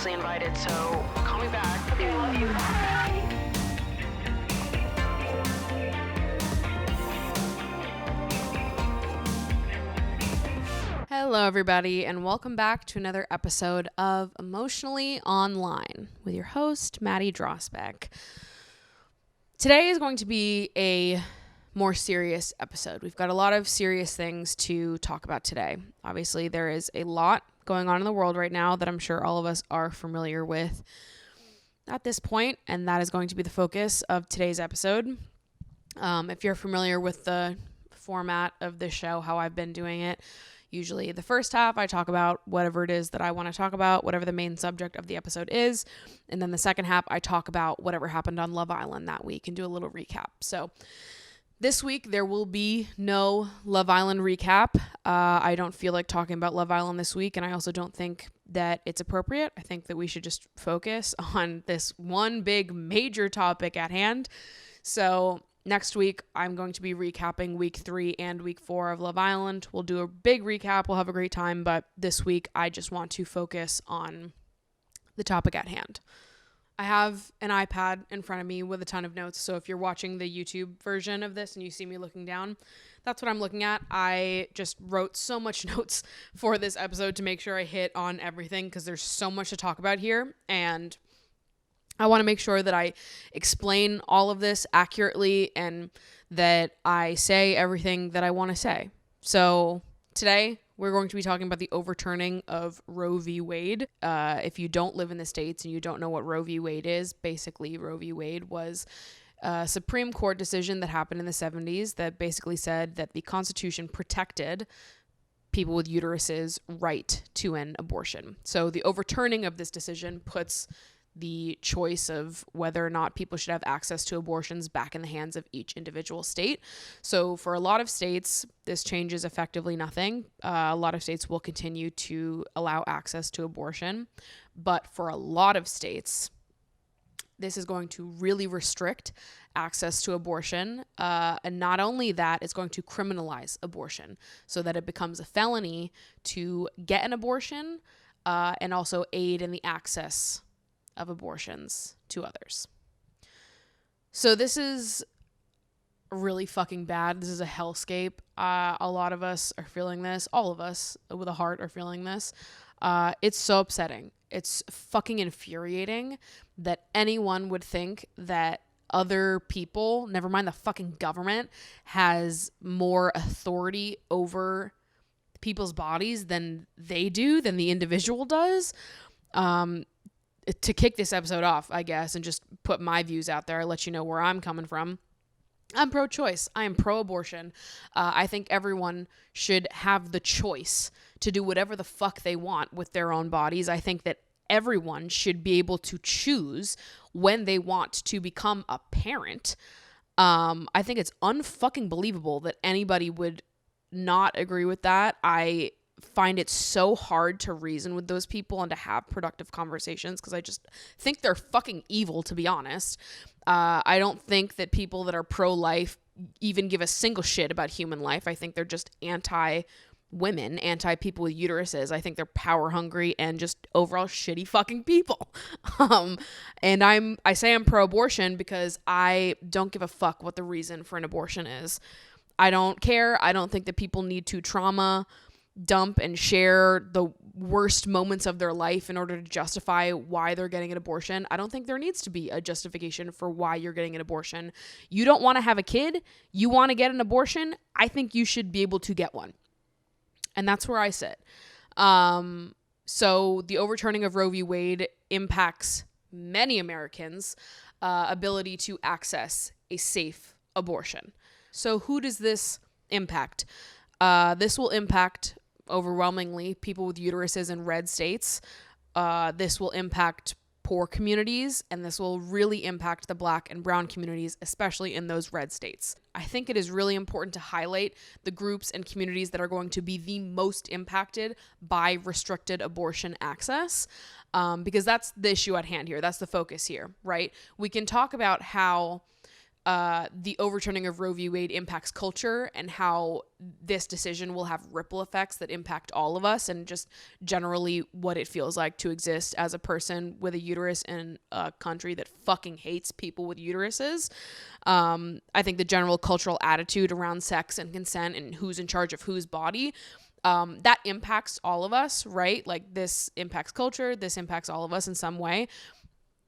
obviously invited, so call me back. Okay, I love you. Bye. Hello, everybody, and welcome back to another episode of Emotionally Online with your host, Maddie Drosbeck. Today is going to be a more serious episode. We've got a lot of serious things to talk about today. Obviously, there is a lot going on in the world right now that I'm sure all of us are familiar with at this point, and that is going to be the focus of today's episode. If you're familiar with the format of this show, how I've been doing it, usually the first half, I talk about whatever it is that I want to talk about, whatever the main subject of the episode is. And then the second half, I talk about whatever happened on Love Island that week and do a little recap. So this week, there will be no Love Island recap. I don't feel like talking about Love Island this week, and I also don't think that it's appropriate. I think that we should just focus on this one big major topic at hand. So next week, I'm going to be recapping week 3 and week 4 of Love Island. We'll do a big recap. We'll have a great time. But this week, I just want to focus on the topic at hand. I have an iPad in front of me with a ton of notes. So if you're watching the YouTube version of this and you see me looking down, that's what I'm looking at. I just wrote so much notes for this episode to make sure I hit on everything because there's so much to talk about here. And I want to make sure that I explain all of this accurately and that I say everything that I want to say. So today we're going to be talking about the overturning of Roe v. Wade. If you don't live in the States and you don't know what Roe v. Wade is, basically Roe v. Wade was a Supreme Court decision that happened in the 70s that basically said that the Constitution protected people with uteruses' right to an abortion. So the overturning of this decision puts the choice of whether or not people should have access to abortions back in the hands of each individual state. So for a lot of states, this changes effectively nothing. A lot of states will continue to allow access to abortion. But for a lot of states, this is going to really restrict access to abortion. And not only that, it's going to criminalize abortion so that it becomes a felony to get an abortion and also aid in the access of abortions to others. So this is really fucking bad. This is a hellscape. A lot of us are feeling this. All of us with a heart are feeling this. It's so upsetting. It's fucking infuriating that anyone would think that other people, never mind the fucking government, has more authority over people's bodies than they do, than the individual does. To kick this episode off, I guess, and just put my views out there, let you know where I'm coming from. I'm pro-choice. I am pro-abortion. I think everyone should have the choice to do whatever the fuck they want with their own bodies. I think that everyone should be able to choose when they want to become a parent. I think it's unfucking believable that anybody would not agree with that. I find it so hard to reason with those people and to have productive conversations because I just think they're fucking evil, to be honest. I don't think that people that are pro-life even give a single shit about human life. I think they're just anti-women, anti-people with uteruses. I think they're power hungry and just overall shitty fucking people. And I say I'm pro-abortion because I don't give a fuck what the reason for an abortion is. I don't care. I don't think that people need to trauma dump and share the worst moments of their life in order to justify why they're getting an abortion. I don't think there needs to be a justification for why you're getting an abortion. You don't want to have a kid, you want to get an abortion, I think you should be able to get one. And that's where I sit. So the overturning of Roe v. Wade impacts many Americans' ability to access a safe abortion. So who does this impact? This will impact overwhelmingly people with uteruses in red states. This will impact poor communities, and this will really impact the Black and brown communities, especially in those red states. I think it is really important to highlight the groups and communities that are going to be the most impacted by restricted abortion access, because that's the issue at hand here. That's the focus here, right? We can talk about how the overturning of Roe v. Wade impacts culture and how this decision will have ripple effects that impact all of us and just generally what it feels like to exist as a person with a uterus in a country that fucking hates people with uteruses. I think the general cultural attitude around sex and consent and who's in charge of whose body, that impacts all of us, right? Like this impacts culture. This impacts all of us in some way.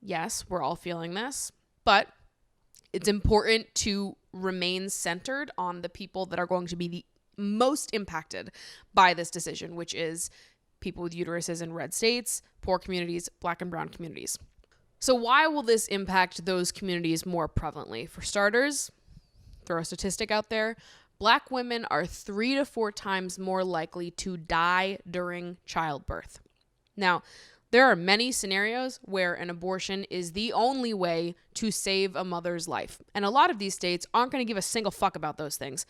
Yes, we're all feeling this, but it's important to remain centered on the people that are going to be the most impacted by this decision, which is people with uteruses in red states, poor communities, Black and brown communities. So why will this impact those communities more prevalently? For starters, throw a statistic out there, Black women are 3 to 4 times more likely to die during childbirth. Now, there are many scenarios where an abortion is the only way to save a mother's life. And a lot of these states aren't going to give a single fuck about those things.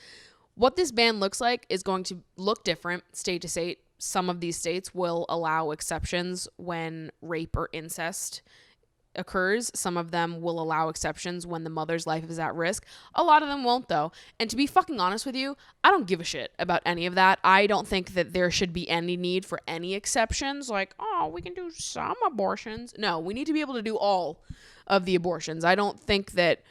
What this ban looks like is going to look different state to state. Some of these states will allow exceptions when rape or incest occurs. Some of them will allow exceptions when the mother's life is at risk. A lot of them won't, though. And to be fucking honest with you, I don't give a shit about any of that. I don't think that there should be any need for any exceptions. Like, oh, we can do some abortions. No, we need to be able to do all of the abortions. I don't think that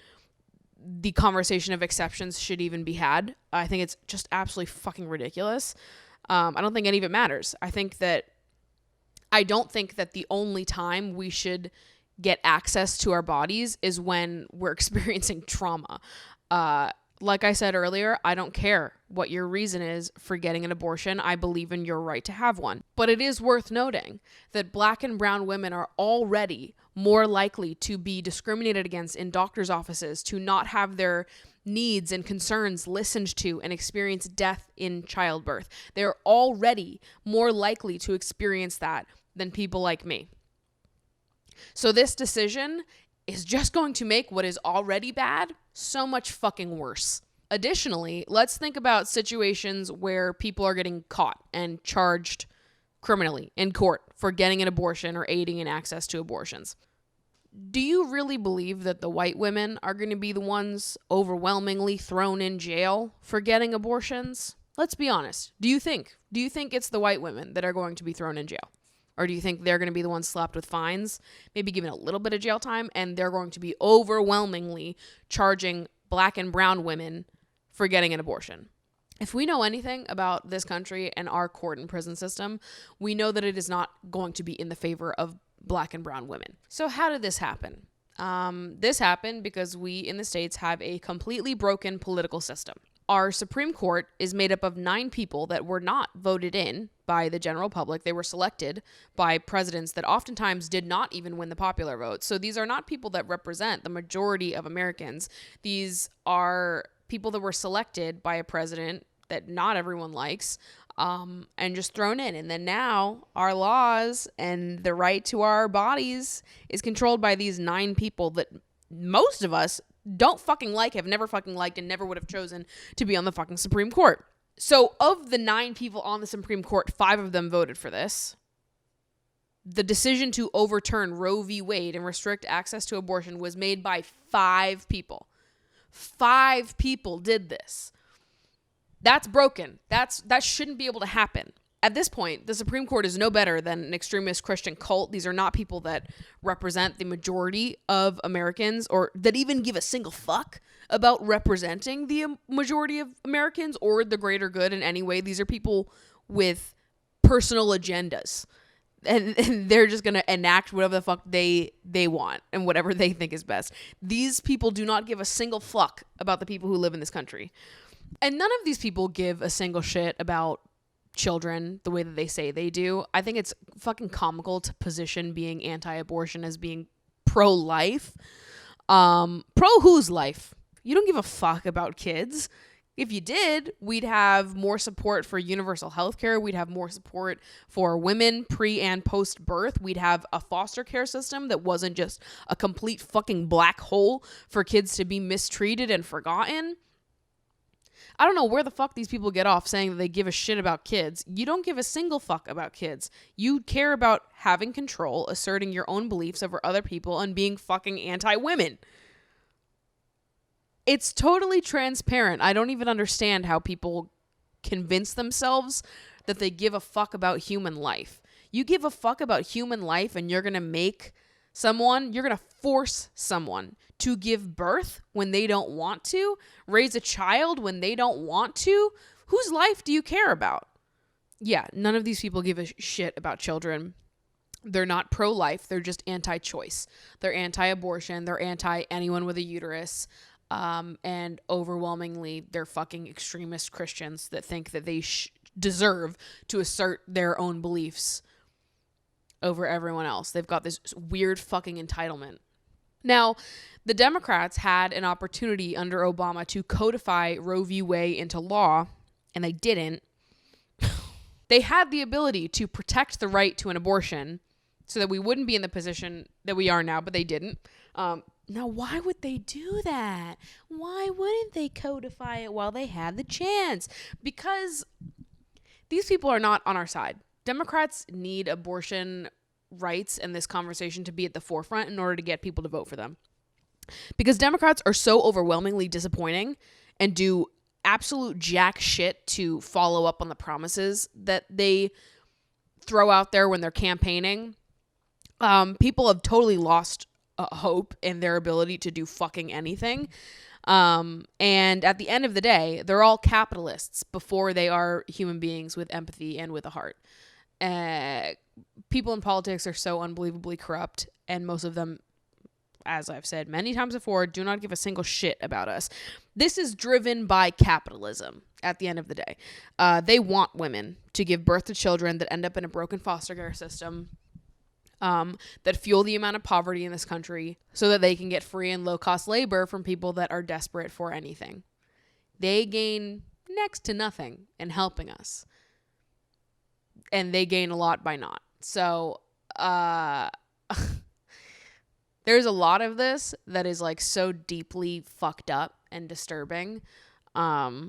the conversation of exceptions should even be had. I think it's just absolutely fucking ridiculous. I don't think any of it matters. I don't think that the only time we should get access to our bodies is when we're experiencing trauma. Like I said earlier, I don't care what your reason is for getting an abortion. I believe in your right to have one. But it is worth noting that Black and brown women are already more likely to be discriminated against in doctors' offices, to not have their needs and concerns listened to and experience death in childbirth. They're already more likely to experience that than people like me. So this decision is just going to make what is already bad so much fucking worse. Additionally, let's think about situations where people are getting caught and charged criminally in court for getting an abortion or aiding in access to abortions. Do you really believe that the white women are going to be the ones overwhelmingly thrown in jail for getting abortions? Let's be honest. Do you think it's the white women that are going to be thrown in jail? Or do you think they're going to be the ones slapped with fines, maybe given a little bit of jail time, and they're going to be overwhelmingly charging Black and brown women for getting an abortion? If we know anything about this country and our court and prison system, we know that it is not going to be in the favor of Black and brown women. So how did this happen? This happened because we in the States have a completely broken political system. Our Supreme Court is made up of 9 people that were not voted in by the general public. They were selected by presidents that oftentimes did not even win the popular vote. So these are not people that represent the majority of Americans. These are people that were selected by a president that not everyone likes, and just thrown in. And then now our laws and the right to our bodies is controlled by these 9 people that most of us don't fucking like, have never fucking liked, and never would have chosen to be on the fucking Supreme Court. So of the 9 people on the Supreme Court, 5 of them voted for this. The decision to overturn Roe v. Wade and restrict access to abortion was made by 5 people. 5 people did this. That's broken. That shouldn't be able to happen. At this point, the Supreme Court is no better than an extremist Christian cult. These are not people that represent the majority of Americans or that even give a single fuck about representing the majority of Americans or the greater good in any way. These are people with personal agendas. And they're just going to enact whatever the fuck they want and whatever they think is best. These people do not give a single fuck about the people who live in this country. And none of these people give a single shit about children the way that they say they do. I think it's fucking comical to position being anti-abortion as being pro-life. Pro whose life? You don't give a fuck about kids. If you did, we'd have more support for universal health care. We'd have more support for women pre and post birth. We'd have a foster care system that wasn't just a complete fucking black hole for kids to be mistreated and forgotten. I don't know where the fuck these people get off saying that they give a shit about kids. You don't give a single fuck about kids. You care about having control, asserting your own beliefs over other people, and being fucking anti-women. It's totally transparent. I don't even understand how people convince themselves that they give a fuck about human life. You give a fuck about human life and you're going to force someone to give birth when they don't want to, raise a child when they don't want to. Whose life do you care about? Yeah, none of these people give a shit about children. They're not pro-life. They're just anti-choice. They're anti-abortion. They're anti-anyone with a uterus. And overwhelmingly, they're fucking extremist Christians that think that they deserve to assert their own beliefs over everyone else. They've got this weird fucking entitlement. Now, the Democrats had an opportunity under Obama to codify Roe v. Wade into law, and they didn't. They had the ability to protect the right to an abortion so that we wouldn't be in the position that we are now, but they didn't. Now, why would they do that? Why wouldn't they codify it while they had the chance? Because these people are not on our side. Democrats need abortion rights and this conversation to be at the forefront in order to get people to vote for them. Because Democrats are so overwhelmingly disappointing and do absolute jack shit to follow up on the promises that they throw out there when they're campaigning. People have totally lost hope in their ability to do fucking anything. And at the end of the day, they're all capitalists before they are human beings with empathy and with a heart. People in politics are so unbelievably corrupt, and most of them, as I've said many times before, do not give a single shit about us. This is driven by capitalism at the end of the day. They want women to give birth to children that end up in a broken foster care system, that fuel the amount of poverty in this country so that they can get free and low-cost labor from people that are desperate for anything. They gain next to nothing in helping us. And they gain a lot by not. So, there's a lot of this that is like so deeply fucked up and disturbing. Our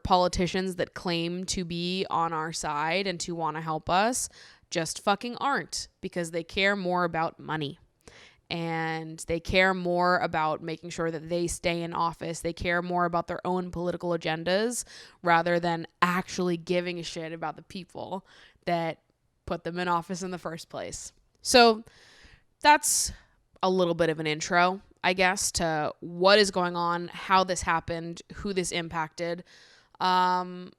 politicians that claim to be on our side and to want to help us just fucking aren't, because they care more about money. And they care more about making sure that they stay in office. They care more about their own political agendas rather than actually giving a shit about the people that put them in office in the first place. So that's a little bit of an intro, I guess, to what is going on, how this happened, who this impacted. So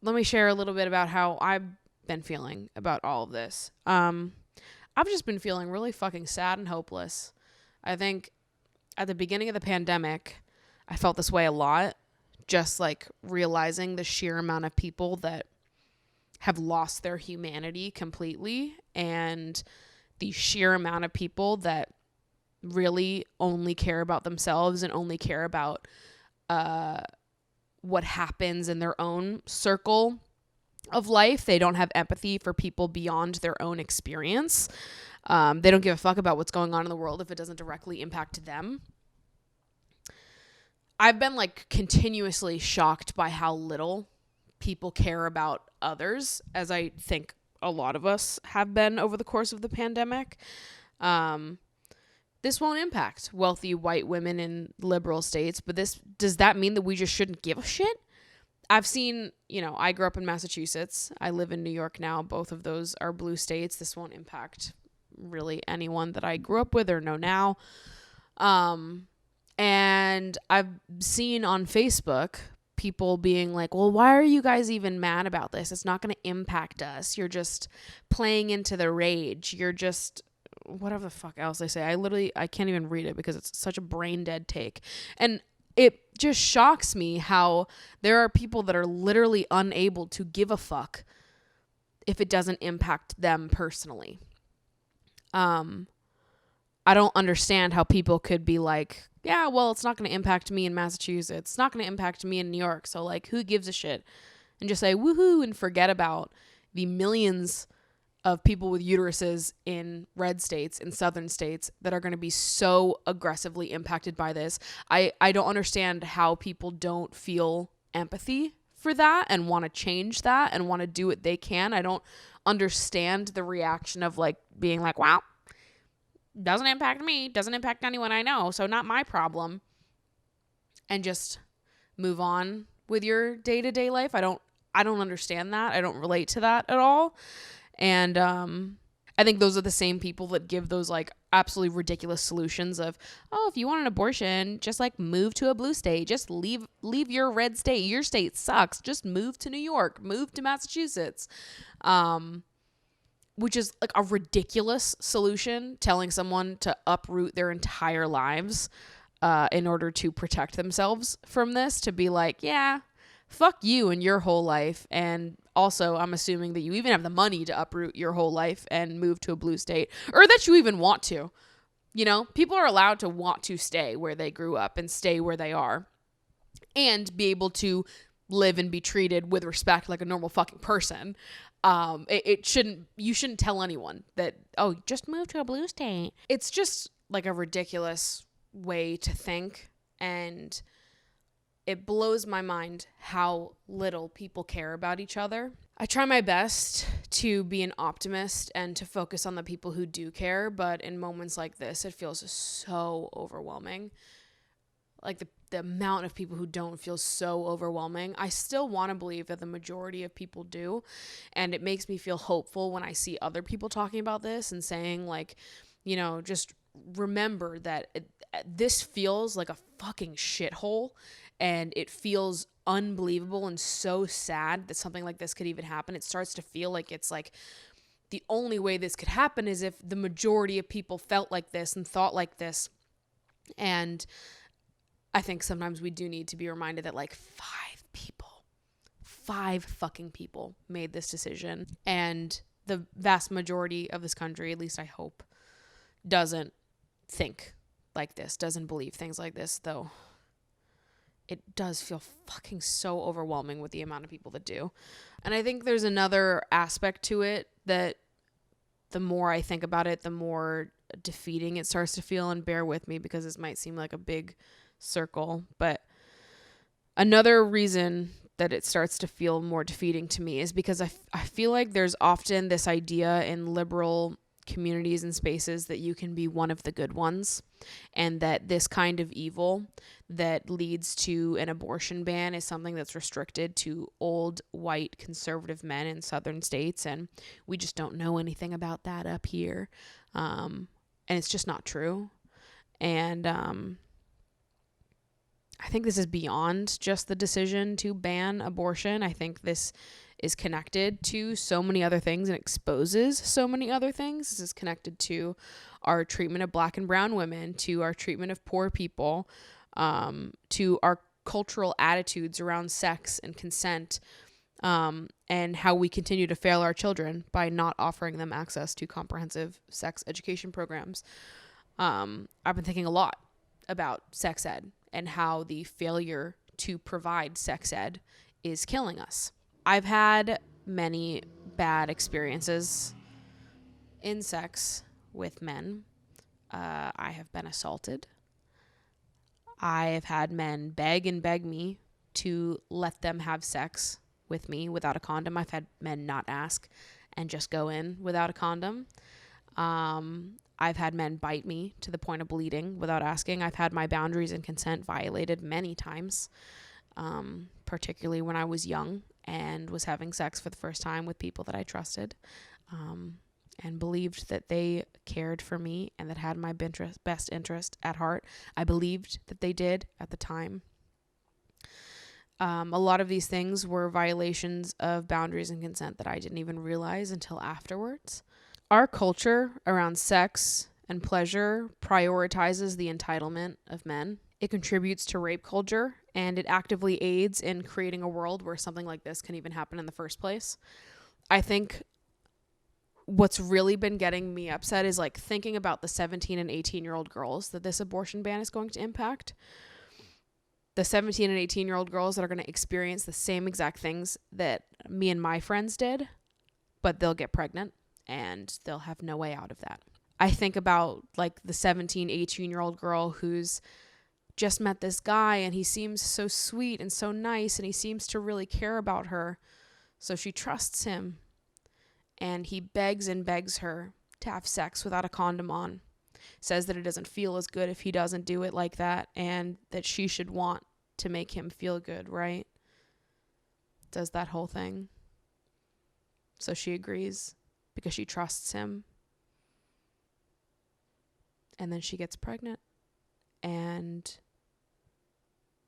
let me share a little bit about how I've been feeling about all of this. I've just been feeling really fucking sad and hopeless. I think at the beginning of the pandemic, I felt this way a lot, just like realizing the sheer amount of people that have lost their humanity completely, and the sheer amount of people that really only care about themselves and only care about what happens in their own circle of life. They don't have empathy for people beyond their own experience. They don't give a fuck about what's going on in the world if it doesn't directly impact them. I've been like continuously shocked by how little people care about others, as I think a lot of us have been over the course of the pandemic. This won't impact wealthy white women in liberal states, but does that mean that we just shouldn't give a shit? I've seen, I grew up in Massachusetts. I live in New York now. Both of those are blue states. This won't impact really anyone that I grew up with or know now. And I've seen on Facebook people being like, well, why are you guys even mad about this? It's not going to impact us. You're just playing into the rage. You're just whatever the fuck else they say. I can't even read it because it's such a brain dead take. And it just shocks me how there are people that are literally unable to give a fuck if it doesn't impact them personally. I don't understand how people could be like, yeah, well, it's not going to impact me in Massachusetts. It's not going to impact me in New York. So like, who gives a shit? And just say woohoo and forget about the millions of people with uteruses in red states, in southern states, that are going to be so aggressively impacted by this. I don't understand how people don't feel empathy for that and want to change that and want to do what they can. I don't understand the reaction of like being like, wow, doesn't impact me, doesn't impact anyone I know, so not my problem. And just move on with your day-to-day life. I don't understand that. I don't relate to that at all. And I think those are the same people that give those like absolutely ridiculous solutions of, oh, if you want an abortion, just like move to a blue state, just leave your red state. Your state sucks. Just move to New York, move to Massachusetts. Which is like a ridiculous solution, telling someone to uproot their entire lives in order to protect themselves from this, to be like, yeah, fuck you and your whole life. And also, I'm assuming that you even have the money to uproot your whole life and move to a blue state, or that you even want to. You know, people are allowed to want to stay where they grew up and stay where they are and be able to live and be treated with respect like a normal fucking person. You shouldn't tell anyone that, oh, just move to a blue state. It's just like a ridiculous way to think, and it blows my mind how little people care about each other. I try my best to be an optimist and to focus on the people who do care, but in moments like this, it feels so overwhelming. Like the amount of people who don't feel so overwhelming. I still want to believe that the majority of people do, and it makes me feel hopeful when I see other people talking about this and saying, like, you know, just remember that this feels like a fucking shithole, and it feels unbelievable and so sad that something like this could even happen. It starts to feel like it's like the only way this could happen is if the majority of people felt like this and thought like this. And I think sometimes we do need to be reminded that like five fucking people made this decision, and the vast majority of this country, at least I hope, doesn't think like this, doesn't believe things like this, though it does feel fucking so overwhelming with the amount of people that do. And I think there's another aspect to it that the more I think about it, the more defeating it starts to feel. And bear with me because this might seem like a big circle, but another reason that it starts to feel more defeating to me is because I feel like there's often this idea in liberal communities and spaces that you can be one of the good ones, and that this kind of evil that leads to an abortion ban is something that's restricted to old white conservative men in southern states, and we just don't know anything about that up here, and it's just not true. And I think this is beyond just the decision to ban abortion. I think this is connected to so many other things and exposes so many other things. This is connected to our treatment of Black and brown women, to our treatment of poor people, to our cultural attitudes around sex and consent, and how we continue to fail our children by not offering them access to comprehensive sex education programs. I've been thinking a lot about sex ed and how the failure to provide sex ed is killing us. I've had many bad experiences in sex with men. I have been assaulted. I have had men beg me to let them have sex with me without a condom. I've had men not ask and just go in without a condom. I've had men bite me to the point of bleeding without asking. I've had my boundaries and consent violated many times, particularly when I was young and was having sex for the first time with people that I trusted, and believed that they cared for me and that had my best interest at heart. I believed that they did at the time. A lot of these things were violations of boundaries and consent that I didn't even realize until afterwards. Our culture around sex and pleasure prioritizes the entitlement of men. It contributes to rape culture, and it actively aids in creating a world where something like this can even happen in the first place. I think what's really been getting me upset is like thinking about the 17 and 18-year-old girls that this abortion ban is going to impact. The 17 and 18-year-old girls that are going to experience the same exact things that me and my friends did, but they'll get pregnant and they'll have no way out of that. I think about like the 17, 18-year-old girl who's just met this guy and he seems so sweet and so nice and he seems to really care about her. So she trusts him and he begs and begs her to have sex without a condom on. says that it doesn't feel as good if he doesn't do it like that, and that she should want to make him feel good, right? Does that whole thing. So she agrees because she trusts him. And then she gets pregnant, and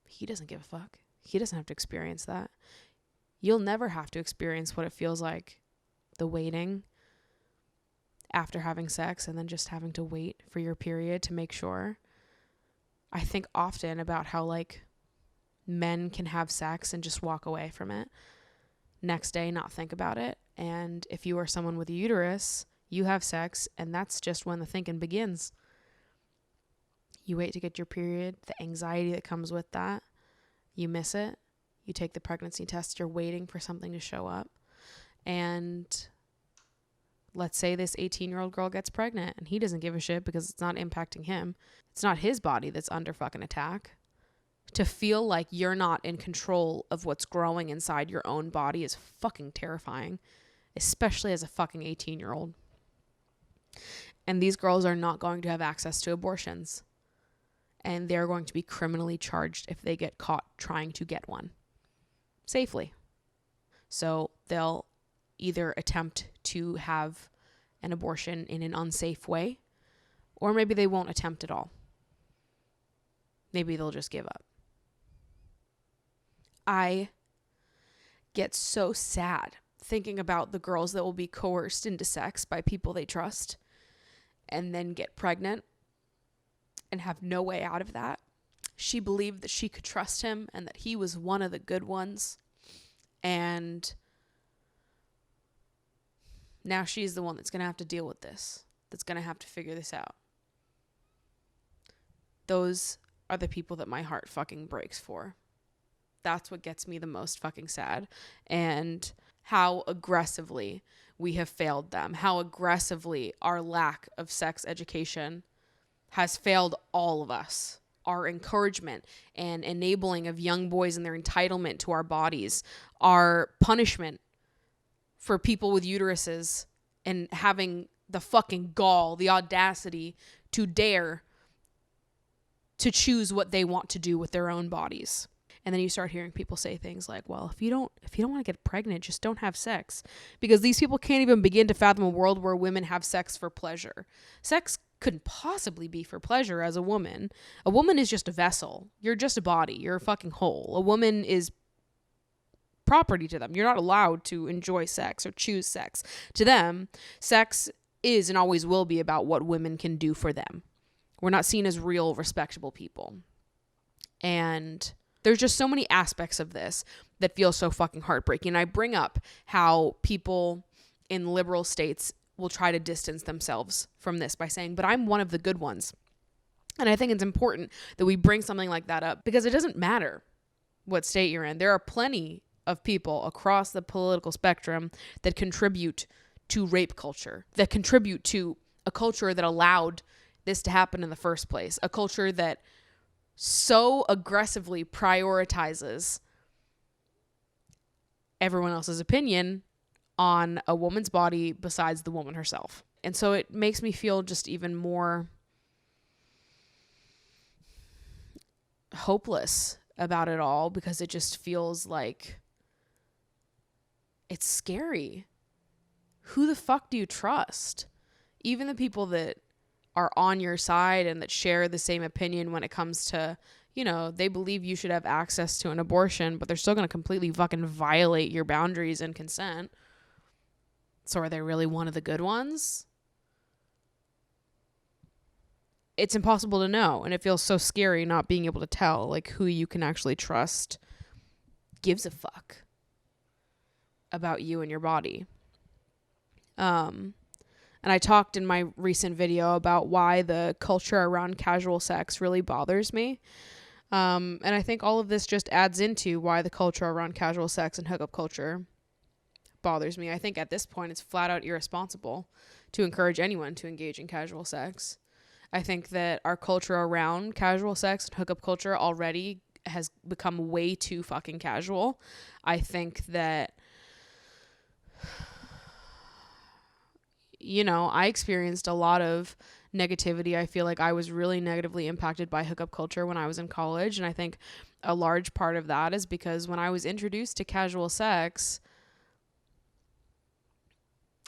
he doesn't give a fuck. He doesn't have to experience that. You'll never have to experience what it feels like, the waiting after having sex and then just having to wait for your period to make sure. I think often about how like men can have sex and just walk away from it. Next day, not think about it. And if you are someone with a uterus, you have sex, and that's just when the thinking begins. You wait to get your period, the anxiety that comes with that. You miss it. You take the pregnancy test, you're waiting for something to show up. And let's say this 18-year-old girl gets pregnant and he doesn't give a shit because it's not impacting him. It's not his body that's under fucking attack. To feel like you're not in control of what's growing inside your own body is fucking terrifying, especially as a fucking 18-year-old. And these girls are not going to have access to abortions. And they're going to be criminally charged if they get caught trying to get one safely. So they'll either attempt to have an abortion in an unsafe way, or maybe they won't attempt at all. Maybe they'll just give up. I get so sad thinking about the girls that will be coerced into sex by people they trust and then get pregnant and have no way out of that. She believed that she could trust him and that he was one of the good ones. And now she's the one that's going to have to deal with this, that's going to have to figure this out. Those are the people that my heart fucking breaks for. That's what gets me the most fucking sad. And how aggressively we have failed them. How aggressively our lack of sex education has failed all of us. Our encouragement and enabling of young boys and their entitlement to our bodies, our punishment for people with uteruses and having the fucking gall, the audacity to dare to choose what they want to do with their own bodies. And then you start hearing people say things like, well, if you don't want to get pregnant, just don't have sex. Because these people can't even begin to fathom a world where women have sex for pleasure. Sex couldn't possibly be for pleasure as a woman. A woman is just a vessel. You're just a body. You're a fucking whole. A woman is property to them. You're not allowed to enjoy sex or choose sex. To them, sex is and always will be about what women can do for them. We're not seen as real, respectable people. And there's just so many aspects of this that feel so fucking heartbreaking. And I bring up how people in liberal states will try to distance themselves from this by saying, but I'm one of the good ones. And I think it's important that we bring something like that up because it doesn't matter what state you're in. There are plenty of people across the political spectrum that contribute to rape culture, that contribute to a culture that allowed this to happen in the first place, a culture that so aggressively prioritizes everyone else's opinion on a woman's body besides the woman herself. And so it makes me feel just even more hopeless about it all because it just feels like it's scary. Who the fuck do you trust? Even the people that are on your side and that share the same opinion when it comes to, you know, they believe you should have access to an abortion, but they're still going to completely fucking violate your boundaries and consent. So are they really one of the good ones? It's impossible to know. And it feels so scary not being able to tell, like, who you can actually trust gives a fuck about you and your body. And I talked in my recent video about why the culture around casual sex really bothers me. And I think all of this just adds into why the culture around casual sex and hookup culture bothers me. I think at this point it's flat out irresponsible to encourage anyone to engage in casual sex. I think that our culture around casual sex and hookup culture already has become way too fucking casual. I think that, you know, I experienced a lot of negativity. I feel like I was really negatively impacted by hookup culture when I was in college. And I think a large part of that is because when I was introduced to casual sex,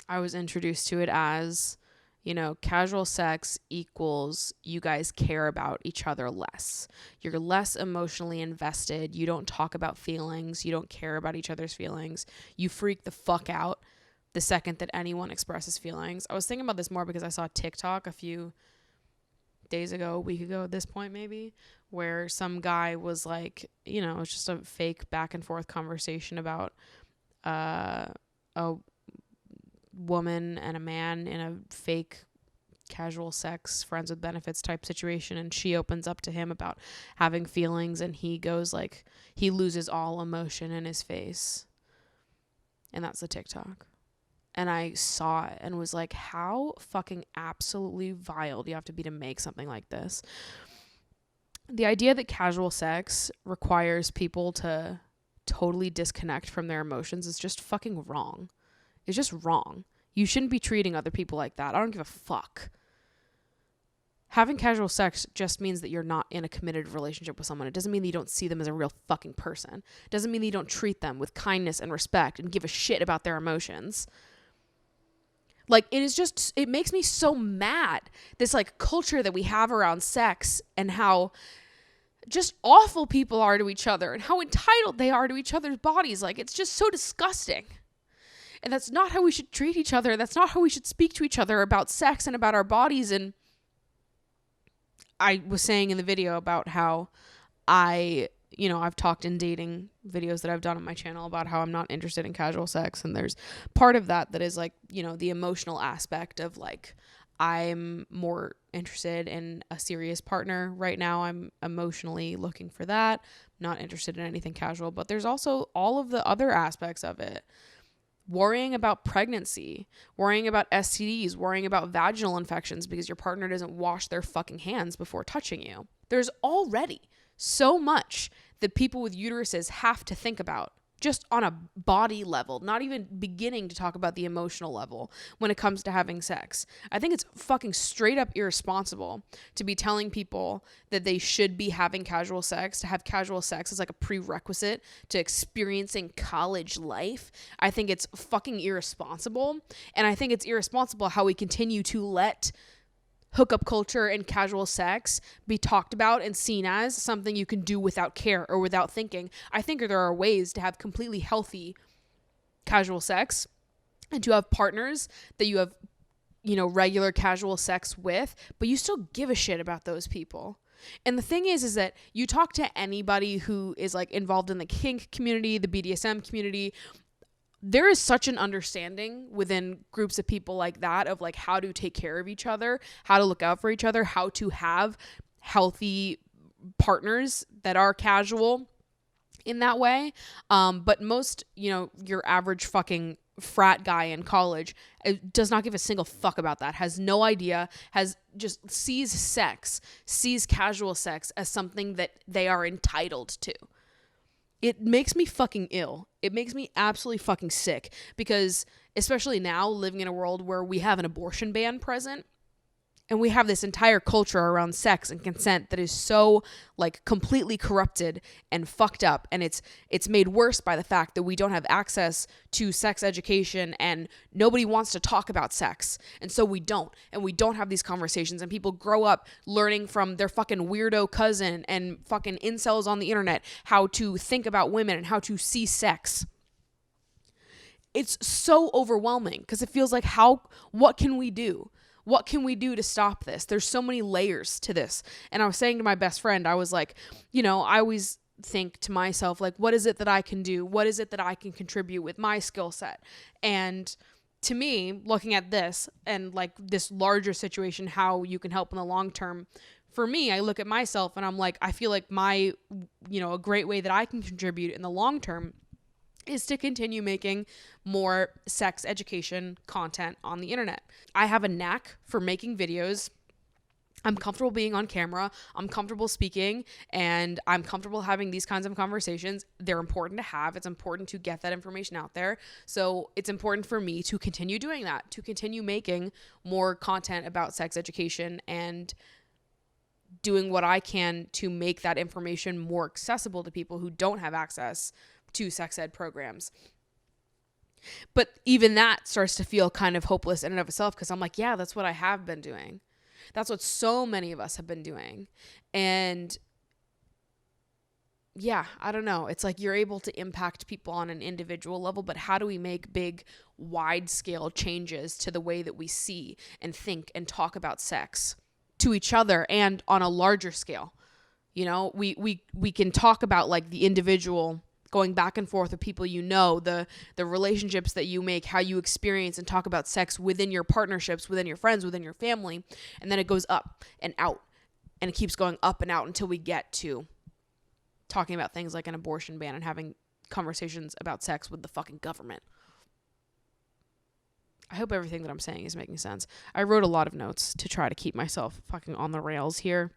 I was introduced to it as, you know, casual sex equals you guys care about each other less. You're less emotionally invested. You don't talk about feelings. You don't care about each other's feelings. You freak the fuck out the second that anyone expresses feelings. I was thinking about this more because I saw TikTok a few days ago, a week ago at this point maybe, where some guy was like, you know, it's just a fake back and forth conversation about a woman and a man in a fake casual sex friends with benefits type situation, and she opens up to him about having feelings, and he goes like, he loses all emotion in his face. And that's the TikTok. And I saw it and was like, how fucking absolutely vile do you have to be to make something like this? The idea that casual sex requires people to totally disconnect from their emotions is just fucking wrong. It's just wrong. You shouldn't be treating other people like that. I don't give a fuck. Having casual sex just means that you're not in a committed relationship with someone. It doesn't mean that you don't see them as a real fucking person. It doesn't mean that you don't treat them with kindness and respect and give a shit about their emotions. Like, it is just, it makes me so mad, this like culture that we have around sex and how just awful people are to each other and how entitled they are to each other's bodies. Like, it's just so disgusting. And that's not how we should treat each other. That's not how we should speak to each other about sex and about our bodies. And I was saying in the video about how I've talked in dating videos that I've done on my channel about how I'm not interested in casual sex. And there's part of that is like, you know, the emotional aspect of like, I'm more interested in a serious partner right now. I'm emotionally looking for that. Not interested in anything casual, but there's also all of the other aspects of it. Worrying about pregnancy, worrying about STDs, worrying about vaginal infections because your partner doesn't wash their fucking hands before touching you. There's already so much that people with uteruses have to think about just on a body level, not even beginning to talk about the emotional level when it comes to having sex. I think it's fucking straight up irresponsible to be telling people that they should be having casual sex, to have casual sex as like a prerequisite to experiencing college life. I think it's fucking irresponsible. And I think it's irresponsible how we continue to let hookup culture and casual sex be talked about and seen as something you can do without care or without thinking. I think there are ways to have completely healthy casual sex and to have partners that you have, you know, regular casual sex with, but you still give a shit about those people. And the thing is that you talk to anybody who is like involved in the kink community, the BDSM community, there is such an understanding within groups of people like that of like how to take care of each other, how to look out for each other, how to have healthy partners that are casual in that way. But most, you know, your average fucking frat guy in college does not give a single fuck about that, has no idea, has just sees casual sex as something that they are entitled to. It makes me fucking ill. It makes me absolutely fucking sick because especially now living in a world where we have an abortion ban present and we have this entire culture around sex and consent that is so like completely corrupted and fucked up. And it's made worse by the fact that we don't have access to sex education and nobody wants to talk about sex. And so we don't have these conversations, and people grow up learning from their fucking weirdo cousin and fucking incels on the internet how to think about women and how to see sex. It's so overwhelming because it feels like what can we do? What can we do to stop this? There's so many layers to this. And I was saying to my best friend, I was like, you know, I always think to myself, like, what is it that I can do? What is it that I can contribute with my skill set? And to me, looking at this and like this larger situation, how you can help in the long term, for me, I look at myself and I'm like, I feel like a great way that I can contribute in the long term is to continue making more sex education content on the internet. I have a knack for making videos I'm comfortable being on camera. I'm comfortable speaking, and I'm comfortable having these kinds of conversations. They're important to have. It's important to get that information out there. So it's important for me to continue doing that, to continue making more content about sex education and doing what I can to make that information more accessible to people who don't have access to sex ed programs. But even that starts to feel kind of hopeless in and of itself, because I'm like, yeah, that's what I have been doing. That's what so many of us have been doing. And yeah, I don't know. It's like you're able to impact people on an individual level, but how do we make big, wide scale changes to the way that we see and think and talk about sex to each other and on a larger scale? You know, we can talk about like the individual going back and forth with people, you know, the relationships that you make, how you experience and talk about sex within your partnerships, within your friends, within your family. And then it goes up and out, and it keeps going up and out until we get to talking about things like an abortion ban and having conversations about sex with the fucking government. I hope everything that I'm saying is making sense. I wrote a lot of notes to try to keep myself fucking on the rails here.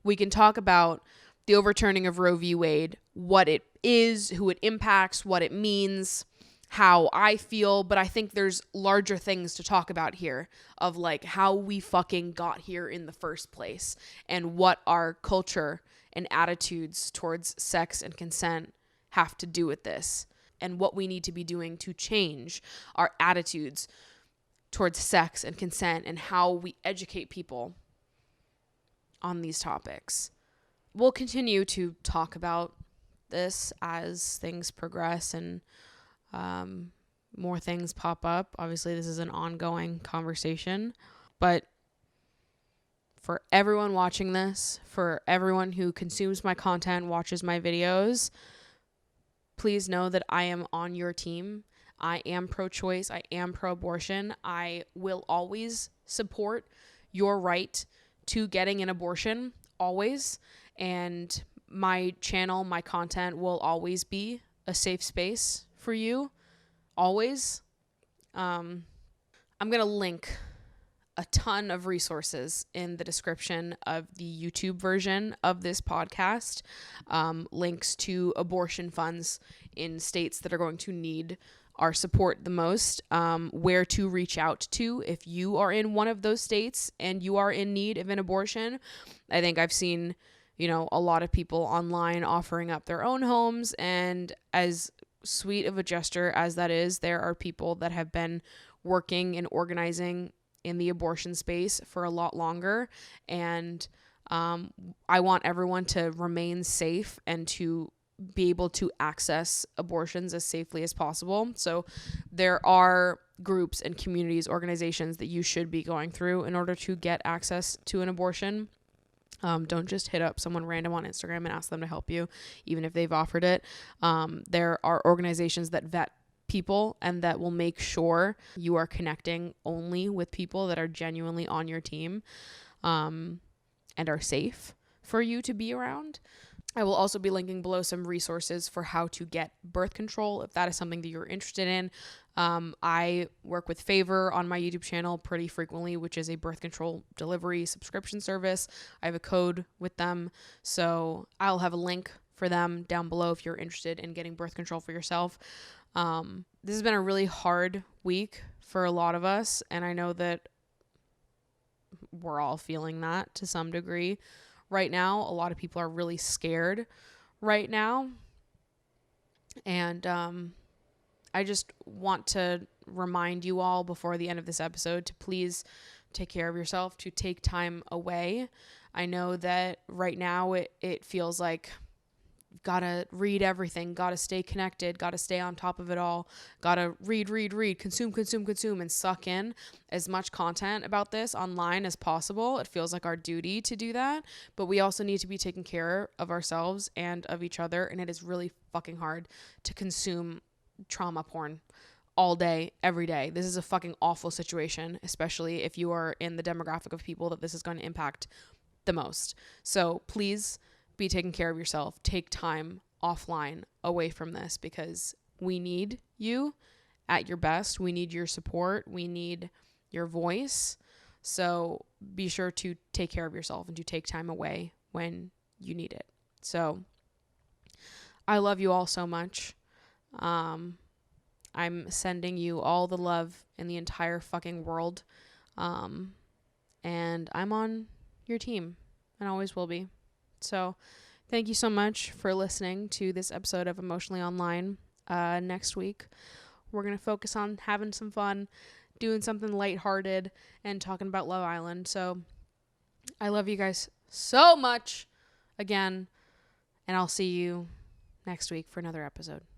We can talk about the overturning of Roe v. Wade, what it is, who it impacts, what it means, how I feel, but I think there's larger things to talk about here of like how we fucking got here in the first place and what our culture and attitudes towards sex and consent have to do with this, and what we need to be doing to change our attitudes towards sex and consent and how we educate people on these topics. We'll continue to talk about this as things progress and more things pop up. Obviously, this is an ongoing conversation, but for everyone watching this, for everyone who consumes my content, watches my videos, please know that I am on your team. I am pro-choice. I am pro-abortion. I will always support your right to getting an abortion, always. And my channel, my content will always be a safe space for you, always. I'm going to link a ton of resources in the description of the YouTube version of this podcast, links to abortion funds in states that are going to need our support the most, where to reach out to if you are in one of those states and you are in need of an abortion. I think I've seen, a lot of people online offering up their own homes, and as sweet of a gesture as that is, there are people that have been working and organizing in the abortion space for a lot longer, and I want everyone to remain safe and to be able to access abortions as safely as possible. So there are groups and communities, organizations that you should be going through in order to get access to an abortion. Don't just hit up someone random on Instagram and ask them to help you, even if they've offered it. There are organizations that vet people and that will make sure you are connecting only with people that are genuinely on your team, and are safe for you to be around. I will also be linking below some resources for how to get birth control if that is something that you're interested in. I work with Favor on my YouTube channel pretty frequently, which is a birth control delivery subscription service. I have a code with them, so I'll have a link for them down below if you're interested in getting birth control for yourself. This has been a really hard week for a lot of us, and I know that we're all feeling that to some degree. Right now, a lot of people are really scared right now. And I just want to remind you all before the end of this episode to please take care of yourself, to take time away. I know that right now it feels like gotta read everything, gotta stay connected, gotta stay on top of it all, gotta read, consume, and suck in as much content about this online as possible. It feels like our duty to do that, but we also need to be taking care of ourselves and of each other, and it is really fucking hard to consume trauma porn all day, every day. This is a fucking awful situation, especially if you are in the demographic of people that this is going to impact the most. So please be taking care of yourself. Take time offline away from this, because we need you at your best. We need your support. We need your voice. So be sure to take care of yourself and to take time away when you need it. So I love you all so much. I'm sending you all the love in the entire fucking world. And I'm on your team and always will be. So thank you so much for listening to this episode of Emotionally Online. Next week, we're going to focus on having some fun, doing something lighthearted, and talking about Love Island. So I love you guys so much again, and I'll see you next week for another episode.